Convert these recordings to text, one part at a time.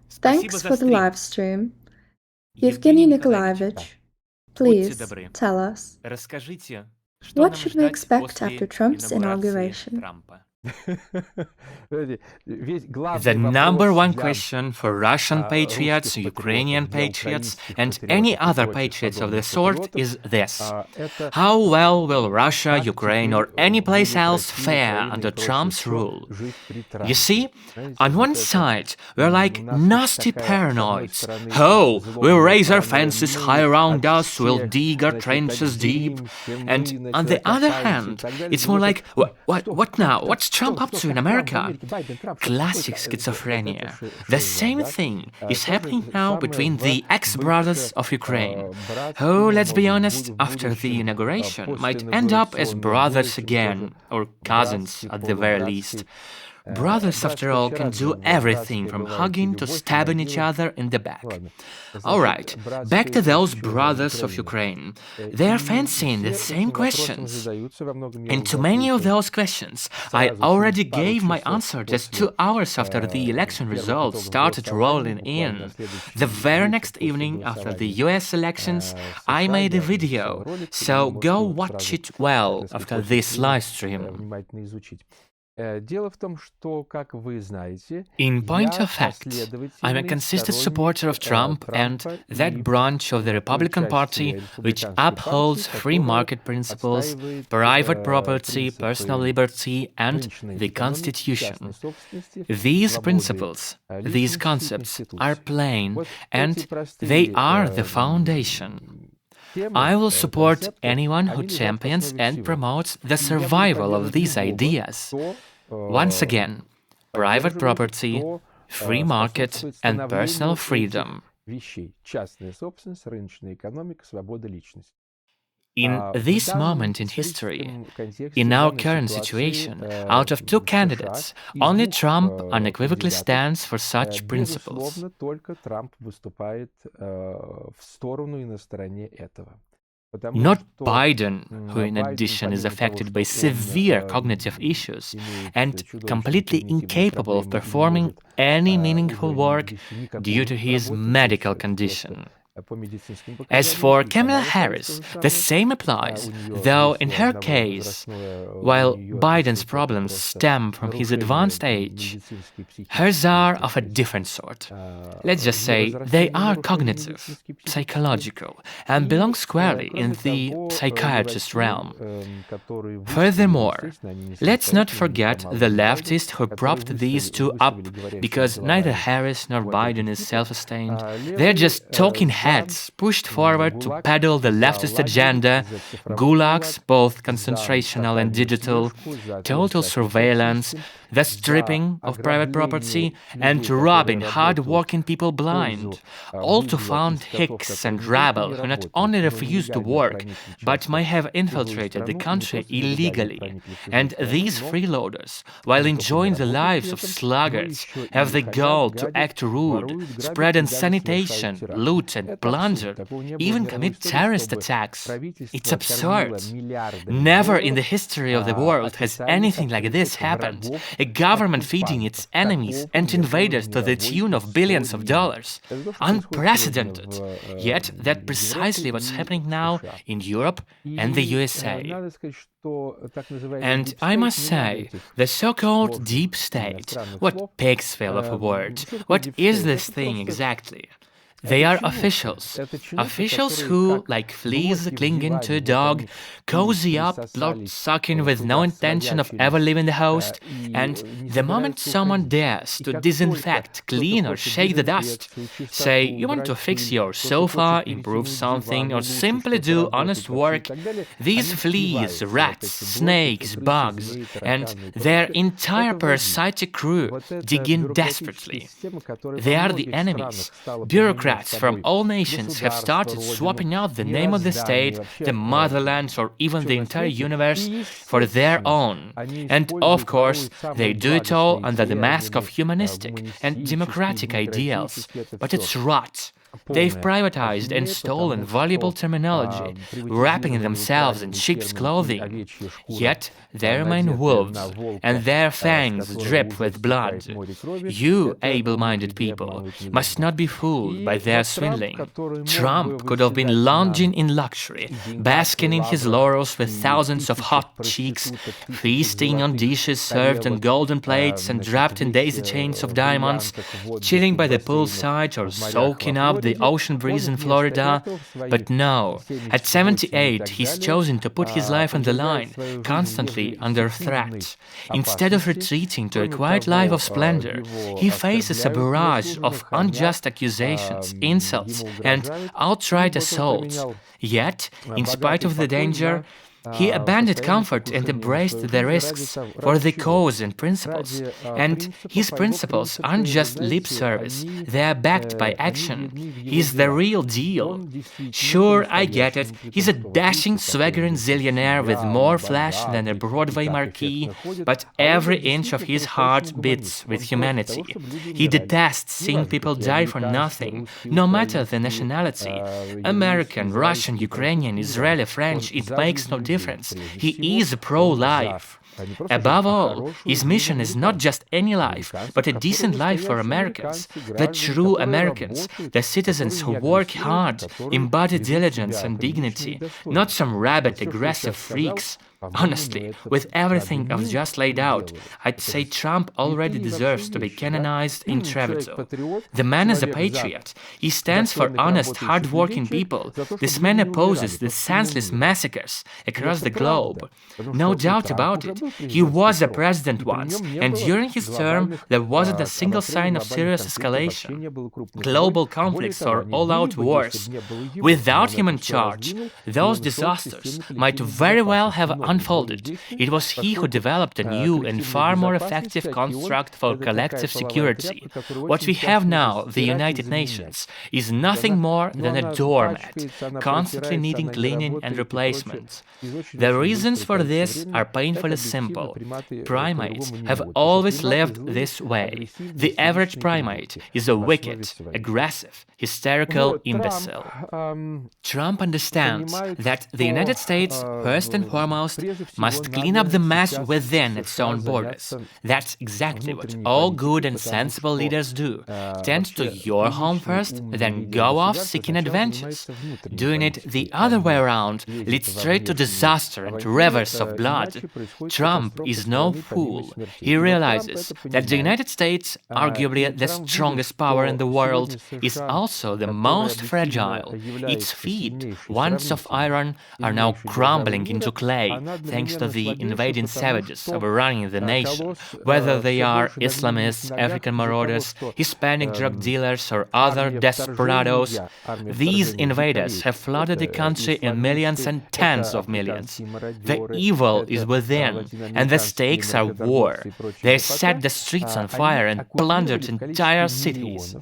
Thanks for the live stream. Evgeniy Nikolaevich, please tell us, what should we expect after Trump's inauguration? The number one question for Russian patriots, Ukrainian patriots, and any other patriots of the sort is this: how well will Russia, Ukraine, or any place else fare under Trump's rule? You see, on one side, we're like nasty paranoids. Oh, we'll raise our fences high around us, we'll dig our trenches deep. And on the other hand, it's more like, what now? What's Trump up to in America? Classic schizophrenia. The same thing is happening now between the ex-brothers of Ukraine, who, let's be honest, after the inauguration, might end up as brothers again, or cousins at the very least. Brothers, after all, can do everything from hugging to stabbing each other in the back. Alright, back to those brothers of Ukraine. They are fancying the same questions. And to many of those questions, I already gave my answer just 2 hours after the election results started rolling in. The very next evening after the US elections, I made a video, so go watch it well after this live stream. In point of fact, I'm a consistent supporter of Trump and that branch of the Republican Party which upholds free market principles, private property, personal liberty, and the Constitution. These principles, these concepts are plain, and they are the foundation. I will support anyone who champions and promotes the survival of these ideas. Once again, private property, free market, and personal freedom. In this moment in history, in our current situation, out of 2 candidates, only Trump unequivocally stands for such principles. Not Biden, who in addition is affected by severe cognitive issues and completely incapable of performing any meaningful work due to his medical condition. As for Kamala Harris, the same applies, though in her case, while Biden's problems stem from his advanced age, hers are of a different sort. Let's just say they are cognitive, psychological, and belong squarely in the psychiatrist realm. Furthermore, let's not forget the leftist who propped these two up, because neither Harris nor Biden is self-sustained. They're just talking heads pushed forward to peddle the leftist agenda, gulags, both concentrational and digital, total surveillance, the stripping of private property, and robbing hard-working people blind, all to fund hicks and rabble who not only refuse to work, but might have infiltrated the country illegally. And these freeloaders, while enjoying the lives of sluggards, have the gall to act rude, spread insanitation, loot and plunder, even commit terrorist attacks. It's absurd. Never in the history of the world has anything like this happened. A government feeding its enemies and invaders to the tune of billions of dollars. Unprecedented. Yet that's precisely what's happening now in Europe and the USA. And I must say, the so-called deep state, what pigsville of a word, what is this thing exactly? They are officials. Officials who, like fleas clinging to a dog, cozy up, blood-sucking with no intention of ever leaving the host, and the moment someone dares to disinfect, clean or shake the dust, say you want to fix your sofa, improve something, or simply do honest work, these fleas, rats, snakes, bugs, and their entire parasitic crew dig in desperately. They are the enemies. Bureaucrats from all nations have started swapping out the name of the state, the motherland, or even the entire universe for their own. And of course, they do it all under the mask of humanistic and democratic ideals. But it's rot. They've privatized and stolen valuable terminology, wrapping themselves in sheep's clothing. Yet they remain wolves, and their fangs drip with blood. You, able-minded people, must not be fooled by their swindling. Trump could have been lounging in luxury, basking in his laurels with thousands of hot cheeks, feasting on dishes served on golden plates and wrapped in daisy chains of diamonds, chilling by the poolside or soaking up the ocean breeze in Florida. But no, at 78, he's chosen to put his life on the line, constantly under threat. Instead of retreating to a quiet life of splendor, he faces a barrage of unjust accusations, insults, and outright assaults. Yet, in spite of the danger, he abandoned comfort and embraced the risks for the cause and principles. And his principles aren't just lip service, they are backed by action. He's the real deal. Sure, I get it, he's a dashing, swaggering zillionaire with more flash than a Broadway marquee, but every inch of his heart beats with humanity. He detests seeing people die for nothing, no matter the nationality. American, Russian, Ukrainian, Israeli, French, it makes no difference. He is pro-life. Above all, his mission is not just any life, but a decent life for Americans, the true Americans, the citizens who work hard, embody diligence and dignity, not some rabid, aggressive freaks. Honestly, with everything I've just laid out, I'd say Trump already deserves to be canonized in Treviso. The man is a patriot. He stands for honest, hard-working people. This man opposes the senseless massacres across the globe. No doubt about it. He was a president once, and during his term, there wasn't a single sign of serious escalation, global conflicts or all-out wars. Without him in charge, those disasters might very well have unfolded. It was he who developed a new and far more effective construct for collective security. What we have now, the United Nations, is nothing more than a doormat, constantly needing cleaning and replacement. The reasons for this are painfully simple. Primates have always lived this way. The average primate is a wicked, aggressive, hysterical imbecile. Trump understands that the United States, first and foremost, must clean up the mess within its own borders. That's exactly what all good and sensible leaders do. Tend to your home first, then go off seeking adventures. Doing it the other way around leads straight to disaster and rivers of blood. Trump is no fool. He realizes that the United States, arguably the strongest power in the world, is also the most fragile. Its feet, once of iron, are now crumbling into clay, thanks to the invading savages overrunning the nation, whether they are Islamists, African marauders, Hispanic drug dealers, or other desperados. These invaders have flooded the country in millions and tens of millions. The evil is within, and the stakes are war. They set the streets on fire and plundered entire cities.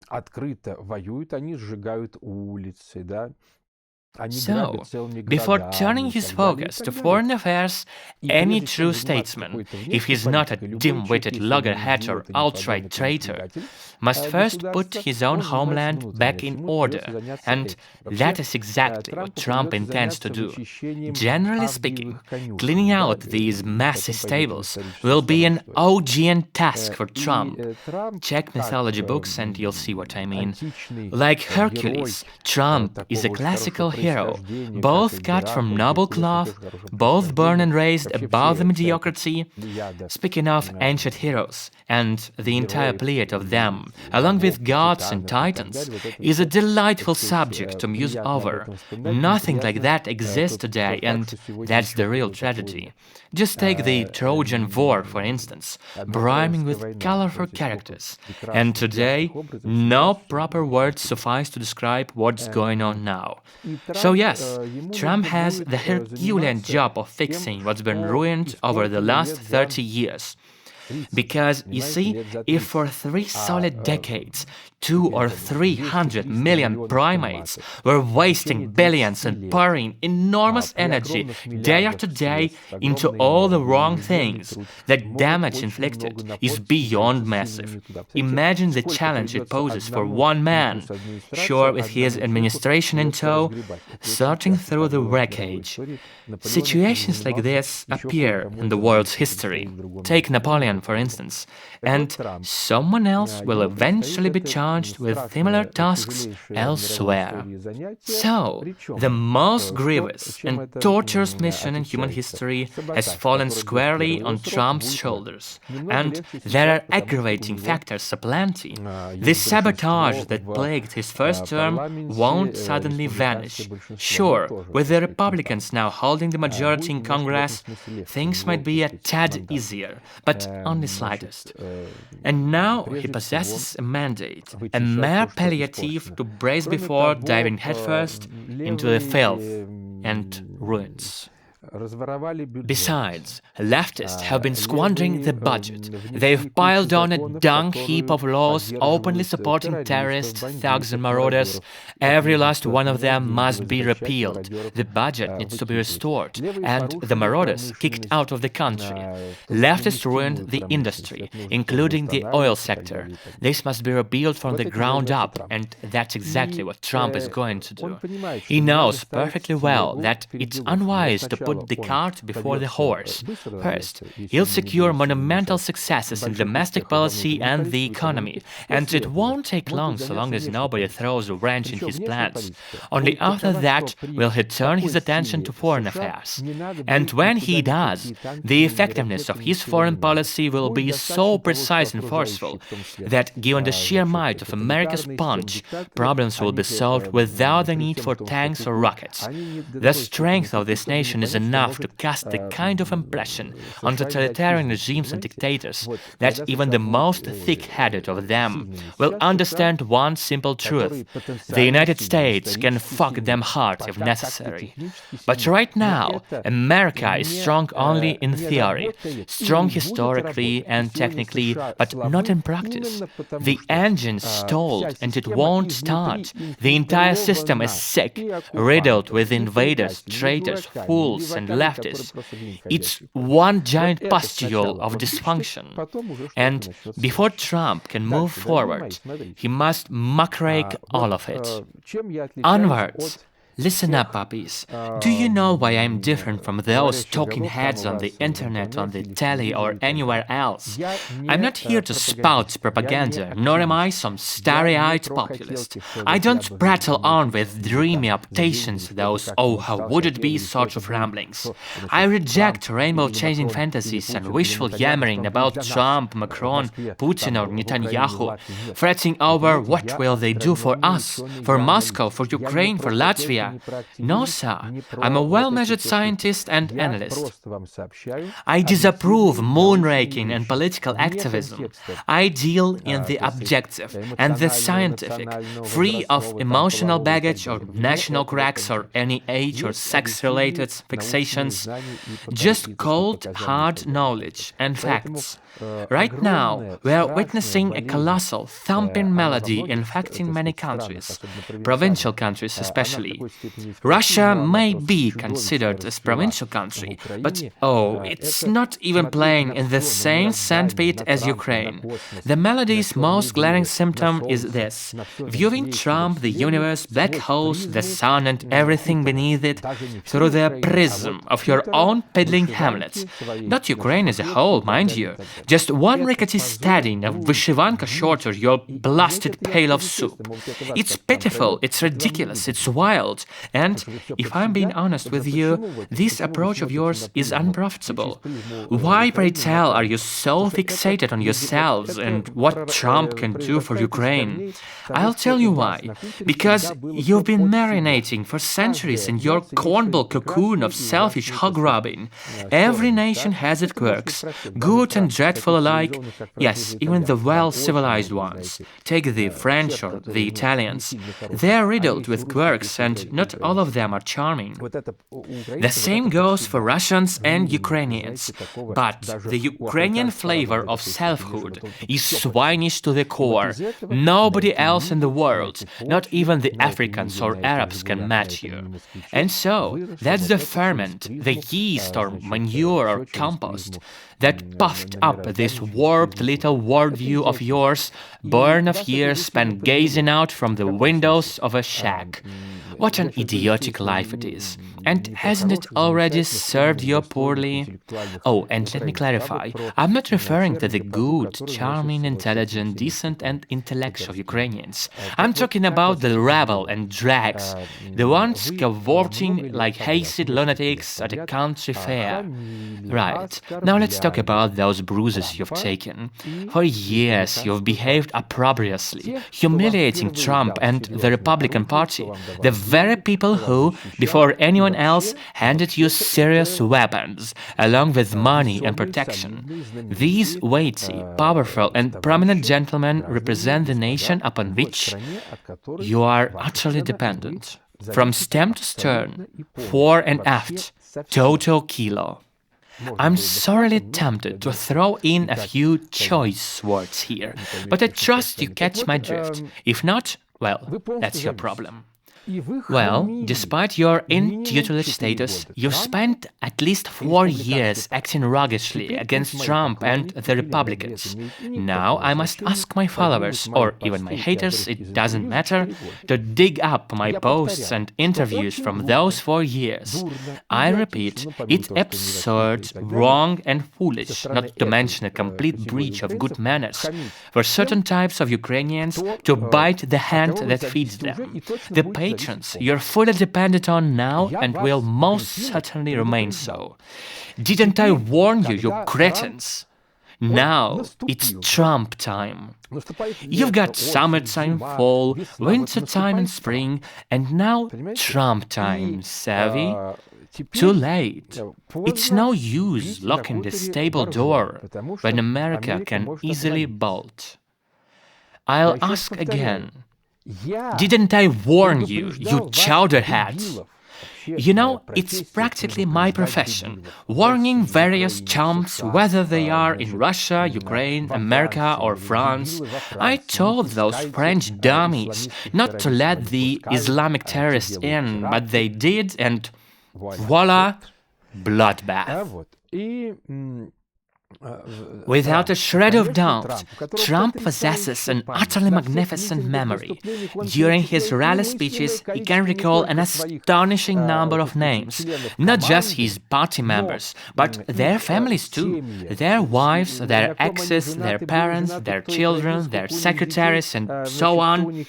Открыто воюют, они сжигают улицы, да. So, before turning his focus to foreign affairs, any true statesman, if he's not a dim-witted loggerhead or outright traitor, must first put his own homeland back in order, and that is exactly what Trump intends to do. Generally speaking, cleaning out these messy stables will be an Augean task for Trump. Check mythology books and you'll see what I mean. Like Hercules, Trump is a classical hero, both cut from noble cloth, both born and raised above the mediocrity. Speaking of ancient heroes, and the entire pleiad of them, along with gods and titans, is a delightful subject to muse over. Nothing like that exists today, and that's the real tragedy. Just take the Trojan War, for instance, brimming with colorful characters. And today, no proper words suffice to describe what's going on now. So yes, Trump has the Herculean job of fixing what's been ruined over the last 30 years. Because, you see, if for 3 solid decades 200 or 300 million primates were wasting billions and pouring enormous energy day after day into all the wrong things, the damage inflicted is beyond massive. Imagine the challenge it poses for one man, sure with his administration in tow, sorting through the wreckage. Situations like this appear in the world's history. Take Napoleon, for instance, and someone else will eventually be charged with similar tasks elsewhere. So, the most grievous and torturous mission in human history has fallen squarely on Trump's shoulders, and there are aggravating factors aplenty. The sabotage that plagued his first term won't suddenly vanish. Sure, with the Republicans now holding the majority in Congress, things might be a tad easier, but only slightest. And now he possesses a mandate, a mere palliative to brace before diving headfirst into the filth and ruins. Besides, leftists have been squandering the budget. They've piled on a dung heap of laws openly supporting terrorists, thugs and marauders. Every last one of them must be repealed. The budget needs to be restored, and the marauders kicked out of the country. Leftists ruined the industry, including the oil sector. This must be rebuilt from the ground up, and that's exactly what Trump is going to do. He knows perfectly well that it's unwise to put the cart before the horse. First, he'll secure monumental successes in domestic policy and the economy, and it won't take long so long as nobody throws a wrench in his plans. Only after that will he turn his attention to foreign affairs. And when he does, the effectiveness of his foreign policy will be so precise and forceful that, given the sheer might of America's punch, problems will be solved without the need for tanks or rockets. The strength of this nation is enough to cast the kind of impression on totalitarian regimes and dictators that even the most thick-headed of them will understand one simple truth: the United States can fuck them hard if necessary. But right now, America is strong only in theory, strong historically and technically, but not in practice. The engine's stalled and it won't start. The entire system is sick, riddled with invaders, traitors, fools and leftists. It's one giant pustule of dysfunction. And before Trump can move forward, he must muckrake all of it. Onwards! Listen up, puppies. Do you know why I'm different from those talking heads on the internet, on the telly, or anywhere else? I'm not here to spout propaganda, nor am I some starry-eyed populist. I don't prattle on with dreamy optations, those "oh, how would it be" sort of ramblings. I reject rainbow-chasing fantasies and wishful yammering about Trump, Macron, Putin, or Netanyahu, fretting over what will they do for us, for Moscow, for Ukraine, for Latvia. No, sir. I'm a well-measured scientist and analyst. I disapprove moonraking and political activism. I deal in the objective and the scientific, free of emotional baggage or national cracks or any age or sex-related fixations. Just cold, hard knowledge and facts. Right now, we are witnessing a colossal, thumping melody infecting many countries, provincial countries especially. Russia may be considered as provincial country, but it's not even playing in the same sandpit as Ukraine. The melody's most glaring symptom is this: viewing Trump, the universe, black holes, the sun and everything beneath it through the prism of your own piddling hamlets. Not Ukraine as a whole, mind you. Just one rickety statin of vyshivanka shorter your blasted pail of soup. It's pitiful, it's ridiculous, it's wild, and, if I'm being honest with you, this approach of yours is unprofitable. Why, pray tell, are you so fixated on yourselves and what Trump can do for Ukraine? I'll tell you why. Because you've been marinating for centuries in your cornball cocoon of selfish hog-robbing. Every nation has its quirks, good and dreadful alike. Yes, even the well-civilized ones. Take the French or the Italians. They're riddled with quirks, and not all of them are charming. The same goes for Russians and Ukrainians, but the Ukrainian flavor of selfhood is swinish to the core. Nobody else in the world, not even the Africans or Arabs, can match you. And so, that's the ferment, the yeast or manure or compost that puffed up this warped little worldview of yours, born of years spent gazing out from the windows of a shack. What an idiotic life it is. And hasn't it already served you poorly? Oh, and let me clarify, I'm not referring to the good, charming, intelligent, decent and intellectual Ukrainians. I'm talking about the rabble and drags, the ones cavorting like hasted lunatics at a country fair. Right, now let's talk about those bruises you've taken. For years you've behaved opprobriously, humiliating Trump and the Republican Party, the very people who, before anyone else, handed you serious weapons, along with money and protection. These weighty, powerful and prominent gentlemen represent the nation upon which you are utterly dependent. From stem to stern, fore and aft, toto kilo. I'm sorely tempted to throw in a few choice words here, but I trust you catch my drift. If not, well, that's your problem. Well, despite your in-tutelage status, you've spent at least 4 years acting ruggedly against Trump and the Republicans. Now I must ask my followers, or even my haters, it doesn't matter, to dig up my posts and interviews from those 4 years. I repeat, it's absurd, wrong and foolish, not to mention a complete breach of good manners, for certain types of Ukrainians to bite the hand that feeds them. The patrons you're fully dependent on now and will most certainly remain so. Didn't I warn you, you cretins? Now it's Trump time. You've got summertime, fall, winter time and spring, and now Trump time, savvy? Too late. It's no use locking the stable door when America can easily bolt. I'll ask again. Didn't I warn you, you chowderheads? You know, it's practically my profession, warning various chumps, whether they are in Russia, Ukraine, America or France. I told those French dummies not to let the Islamic terrorists in, but they did, and voila, bloodbath. Without a shred of doubt, Trump possesses an utterly magnificent memory. During his rally speeches, he can recall an astonishing number of names, not just his party members, but their families too, their wives, their exes, their parents, their children, their secretaries, and so on.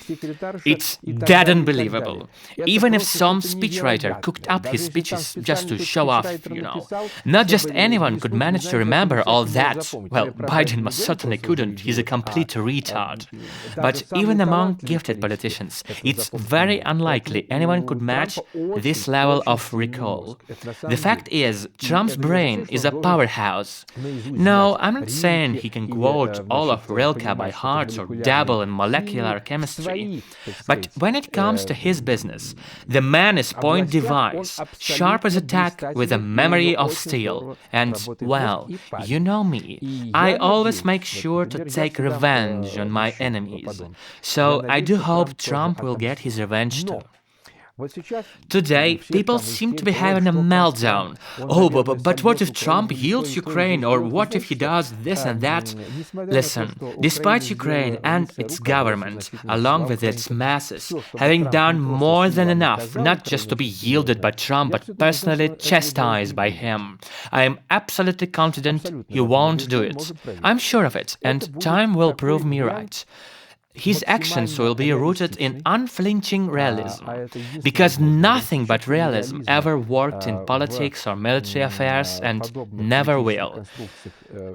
It's dead unbelievable. Even if some speechwriter cooked up his speeches just to show off, you know. Not just anyone could manage to remember all that. Well, Biden most certainly couldn't, he's a complete retard. But even among gifted politicians, it's very unlikely anyone could match this level of recall. The fact is, Trump's brain is a powerhouse. No, I'm not saying he can quote all of Rilke by heart or dabble in molecular chemistry. But when it comes to his business, the man is point device, sharp as a tack with a memory of steel. And, well, you know me, I always make sure to take revenge on my enemies. So I do hope Trump will get his revenge too. Today, people seem to be having a meltdown. Oh, but what if Trump yields Ukraine, or what if he does this and that? Listen, despite Ukraine and its government, along with its masses, having done more than enough not just to be yielded by Trump, but personally chastised by him, I am absolutely confident he won't do it. I'm sure of it, and time will prove me right. His actions will be rooted in unflinching realism, because nothing but realism ever worked in politics or military affairs and never will.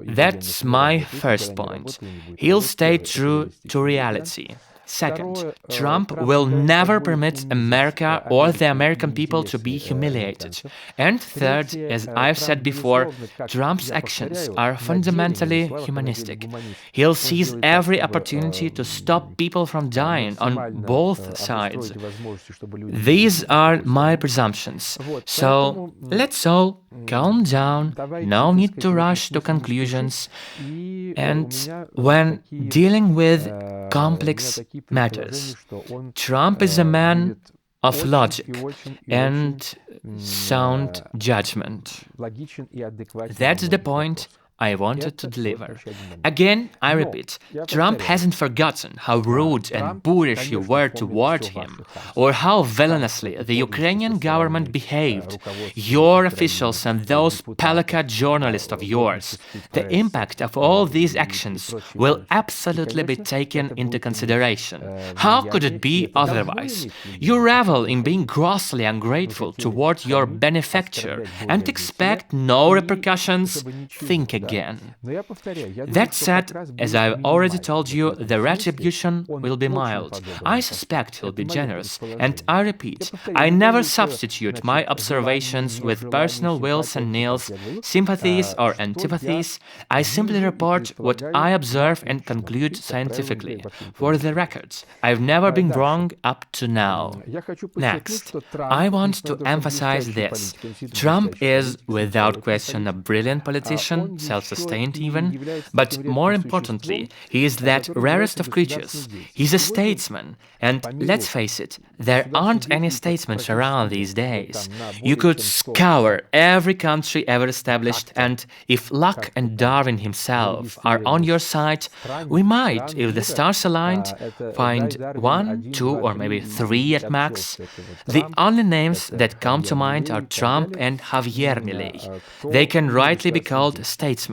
That's my first point. He'll stay true to reality. Second, Trump will never permit America or the American people to be humiliated. And third, as I've said before, Trump's actions are fundamentally humanistic. He'll seize every opportunity to stop people from dying on both sides. These are my presumptions. So let's all calm down, no need to rush to conclusions. And when dealing with complex matters, Trump is a man of logic and sound judgment. That's the point I wanted to deliver. Again, I repeat, Trump hasn't forgotten how rude and boorish you were toward him, or how villainously the Ukrainian government behaved, your officials and those Pelika journalists of yours. The impact of all these actions will absolutely be taken into consideration. How could it be otherwise? You revel in being grossly ungrateful toward your benefactor and expect no repercussions? Think again. That said, as I've already told you, the retribution will be mild. I suspect he'll be generous, and I repeat, I never substitute my observations with personal wills and nils, sympathies or antipathies. I simply report what I observe and conclude scientifically. For the record, I've never been wrong up to now. Next, I want to emphasize this. Trump is, without question, a brilliant politician, self-sustained even, but more importantly, he is that rarest of creatures. He's a statesman, and let's face it, there aren't any statesmen around these days. You could scour every country ever established, and if luck and Darwin himself are on your side, we might, if the stars aligned, find 1, 2, or maybe 3 at max. The only names that come to mind are Trump and Javier Milei. They can rightly be called statesmen.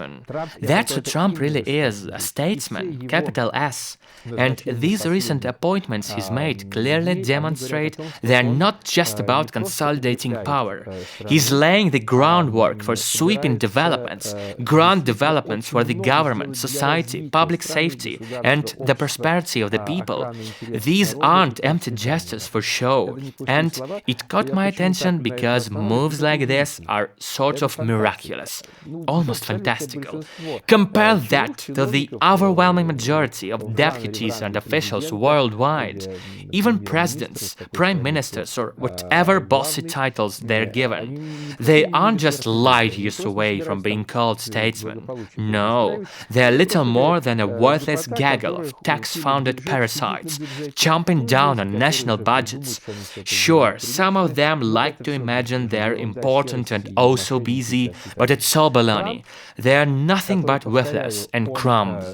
That's who Trump really is, a statesman, capital S. And these recent appointments he's made clearly demonstrate they're not just about consolidating power. He's laying the groundwork for sweeping developments, grand developments for the government, society, public safety, and the prosperity of the people. These aren't empty gestures for show. And it caught my attention because moves like this are sort of miraculous, almost fantastical. Compare that to the overwhelming majority of deputies and officials worldwide. Even presidents, prime ministers, or whatever bossy titles they're given. They aren't just light years away from being called statesmen. No, they're little more than a worthless gaggle of tax-funded parasites, chomping down on national budgets. Sure, some of them like to imagine they're important and oh so busy, but it's all baloney. They're nothing but worthless and crumbs.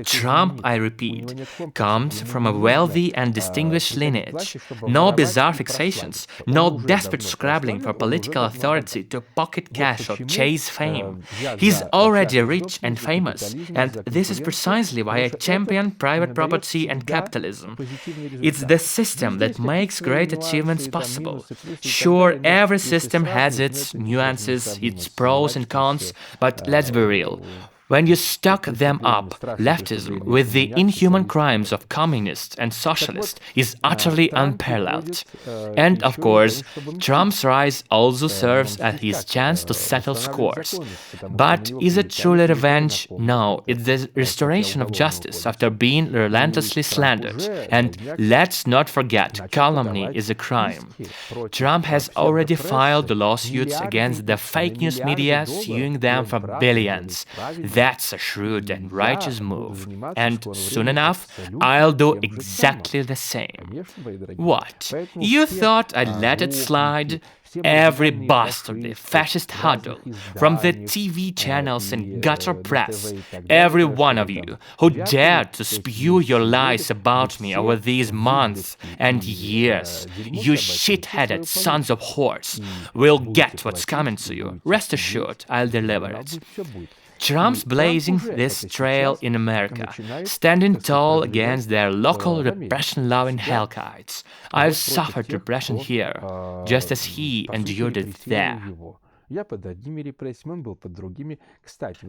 Trump, I repeat, comes from a wealthy and distinguished lineage. No bizarre fixations, no desperate scrabbling for political authority to pocket cash or chase fame. He's already rich and famous, and this is precisely why I champion private property and capitalism. It's the system that makes great achievements possible. Sure, every system has its nuances, its pros and cons, but let's be real. When you stock them up, leftism, with the inhuman crimes of communists and socialists, is utterly unparalleled. And, of course, Trump's rise also serves as his chance to settle scores. But is it truly revenge? No, it's the restoration of justice after being relentlessly slandered. And let's not forget, calumny is a crime. Trump has already filed lawsuits against the fake news media, suing them for billions. That's a shrewd and righteous move, and soon enough, I'll do exactly the same. What? You thought I'd let it slide? Every bastardly fascist huddle, from the TV channels and gutter press, every one of you who dared to spew your lies about me over these months and years, you shit-headed sons of whores, will get what's coming to you. Rest assured, I'll deliver it. Trump's blazing this trail in America, standing tall against their local repression-loving hellkites. I've suffered repression here, just as he endured it there.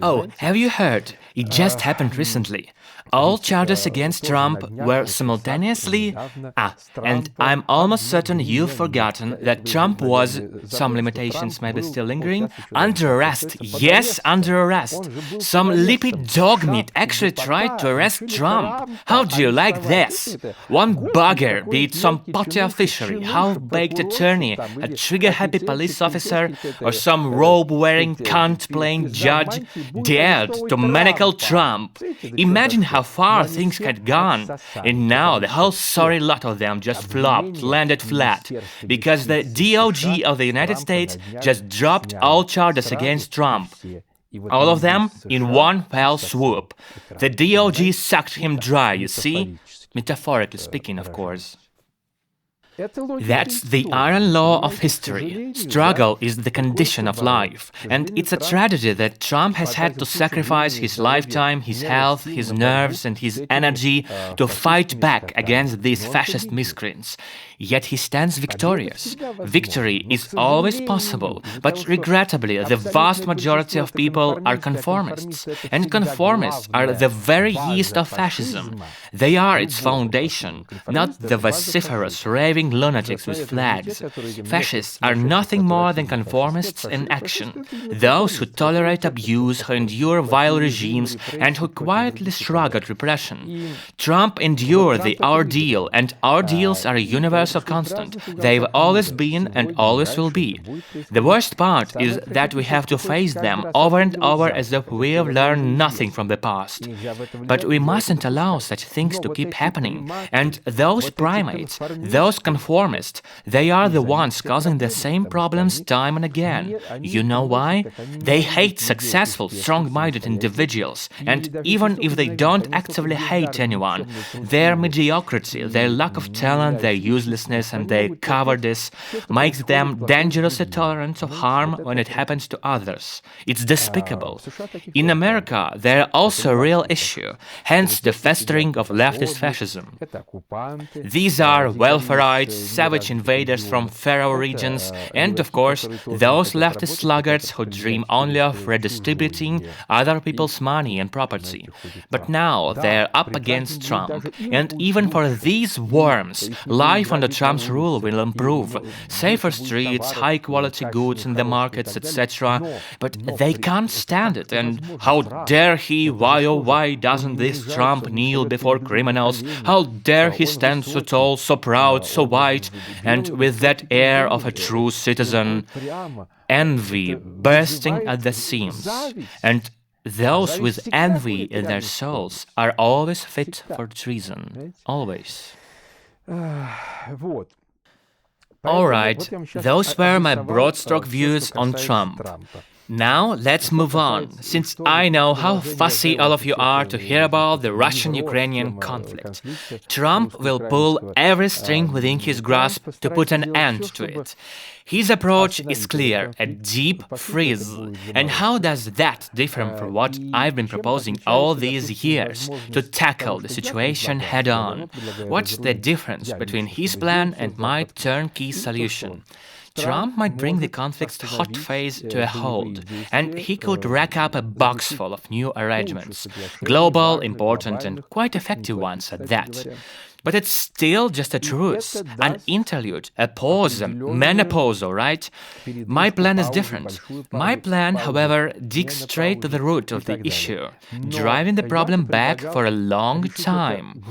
Oh, have you heard? It just happened recently. All charges against Trump were simultaneously... and I'm almost certain you've forgotten that Trump was, some limitations may be still lingering, under arrest. Yes, under arrest. Some lippy dog meat actually tried to arrest Trump. How do you like this? One bugger, be it some potty officiary, half-baked attorney, a trigger-happy police officer, or some robe-wearing, cunt-playing judge, dared to manacle Trump. Imagine how far things had gone. And now the whole sorry lot of them just flopped, landed flat, because the DOJ of the United States just dropped all charges against Trump. All of them in one fell swoop. The DOJ sucked him dry, you see? Metaphorically speaking, of course. That's the iron law of history. Struggle is the condition of life, and it's a tragedy that Trump has had to sacrifice his lifetime, his health, his nerves, and his energy to fight back against these fascist miscreants. Yet he stands victorious. Victory is always possible, but regrettably, the vast majority of people are conformists, and conformists are the very yeast of fascism. They are its foundation, not the vociferous, raving lunatics with flags. Fascists are nothing more than conformists in action, those who tolerate abuse, who endure vile regimes, and who quietly shrug at repression. Trump endured the ordeal, and ordeals are a universal constant. They've always been and always will be. The worst part is that we have to face them over and over as if we have learned nothing from the past. But we mustn't allow such things to keep happening, and those primates, those conformists, they are the ones causing the same problems time and again. You know why? They hate successful, strong-minded individuals, and even if they don't actively hate anyone, their mediocrity, their lack of talent, their uselessness and their cowardice makes them dangerously tolerant of harm when it happens to others. It's despicable. In America, they're also a real issue, hence the festering of leftist fascism. These are welfareites, savage invaders from Pharaoh regions, and of course, those leftist sluggards who dream only of redistributing other people's money and property. But now they're up against Trump, and even for these worms, life under Trump's rule will improve. Safer streets, high-quality goods in the markets, etc. But they can't stand it, and how dare he, why oh why doesn't this Trump kneel before criminals? How dare he stand so tall, so proud, so white, and with that air of a true citizen? Envy bursting at the seams, and those with envy in their souls are always fit for treason. Always. Alright, those were my broad-stroke views on Trump. Now let's move on, since I know how fussy all of you are to hear about the Russian-Ukrainian conflict. Trump will pull every string within his grasp to put an end to it. His approach is clear, a deep freeze. And how does that differ from what I've been proposing all these years to tackle the situation head-on? What's the difference between his plan and my turnkey solution? Trump might bring the conflict's hot phase to a halt, and he could rack up a box full of new arrangements, global, important, and quite effective ones at that. But it's still just a truce, an interlude, a pause, a menopause, all right? My plan is different. My plan, however, digs straight to the root of the issue, driving the problem back for a long time.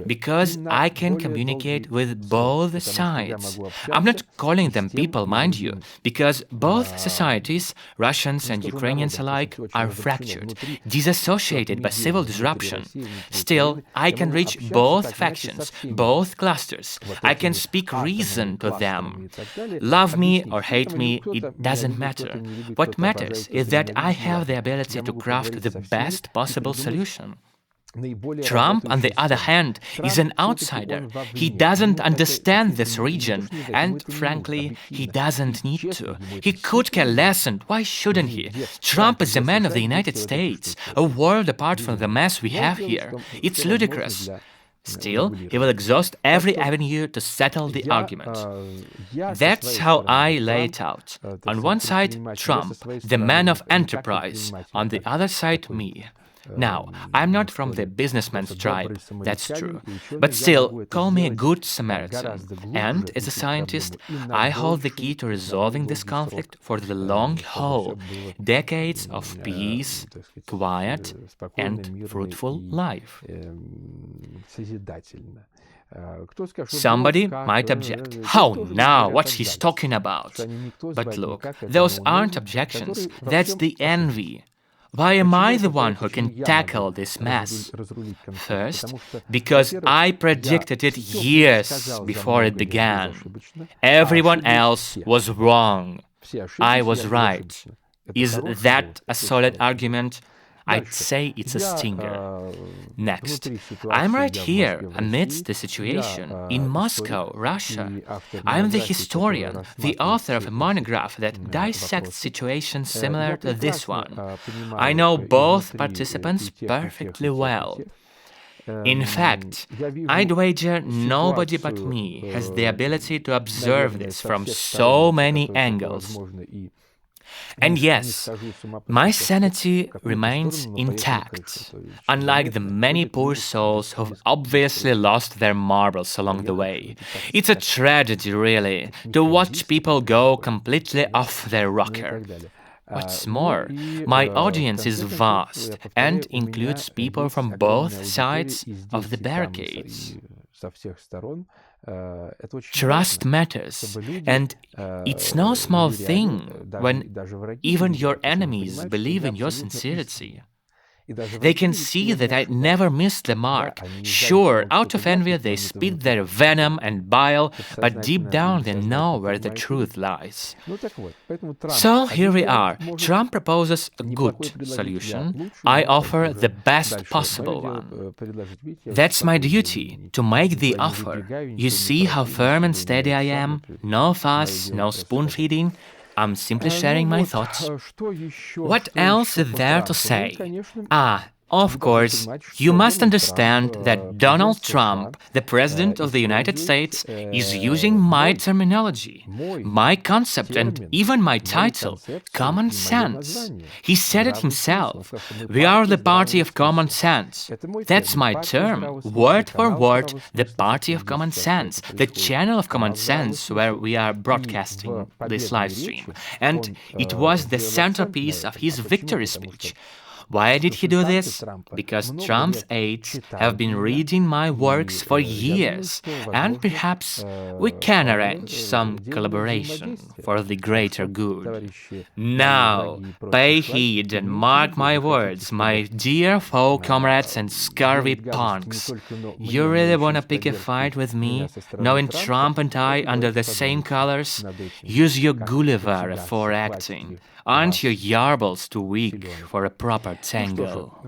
Because I can communicate with both sides. I'm not calling them people, mind you, because both societies, Russians and Ukrainians alike, are fractured, disassociated by civil disruption. Still, I can reach both factions, both clusters. I can speak reason to them. Love me or hate me, it doesn't matter. What matters is that I have the ability to craft the best possible solution. Trump, on the other hand, is an outsider. He doesn't understand this region, and frankly, he doesn't need to. He could care less, and why shouldn't he? Trump is a man of the United States, a world apart from the mess we have here. It's ludicrous. Still, he will exhaust every avenue to settle the argument. That's how I lay it out. On one side, Trump, the man of enterprise. On the other side, me. Now, I'm not from the businessman's tribe, that's true. But still, call me a good Samaritan. And as a scientist, I hold the key to resolving this conflict for the long haul, decades of peace, quiet, and fruitful life. Somebody might object. How now? What's he talking about? But look, those aren't objections, that's the envy. Why am I the one who can tackle this mess? First, because I predicted it years before it began. Everyone else was wrong. I was right. Is that a solid argument? I'd say it's a stinger. Next, I'm right here amidst the situation in Moscow, Russia. I'm the historian, the author of a monograph that dissects situations similar to this one. I know both participants perfectly well. In fact, I'd wager nobody but me has the ability to observe this from so many angles. And yes, my sanity remains intact, unlike the many poor souls who've obviously lost their marbles along the way. It's a tragedy, really, to watch people go completely off their rocker. What's more, my audience is vast and includes people from both sides of the barricades. Trust matters, and it's no small thing when even your enemies believe in your sincerity. They can see that I never missed the mark. Sure, out of envy they spit their venom and bile, but deep down they know where the truth lies. So here we are. Trump proposes a good solution. I offer the best possible one. That's my duty, to make the offer. You see how firm and steady I am? No fuss, no spoon-feeding. I'm simply sharing my thoughts. What else is there to say? Of course, you must understand that Donald Trump, the President of the United States, is using my terminology, my concept, and even my title, common sense. He said it himself. We are the party of common sense. That's my term, word for word, the party of common sense, the channel of common sense where we are broadcasting this live stream. And it was the centerpiece of his victory speech. Why did he do this? Because Trump's aides have been reading my works for years, and perhaps we can arrange some collaboration for the greater good. Now, pay heed and mark my words, my dear foe comrades and scurvy punks. You really wanna pick a fight with me, knowing Trump and I under the same colors? Use your Gulliver for acting. Aren't your yarbles too weak for a proper tango?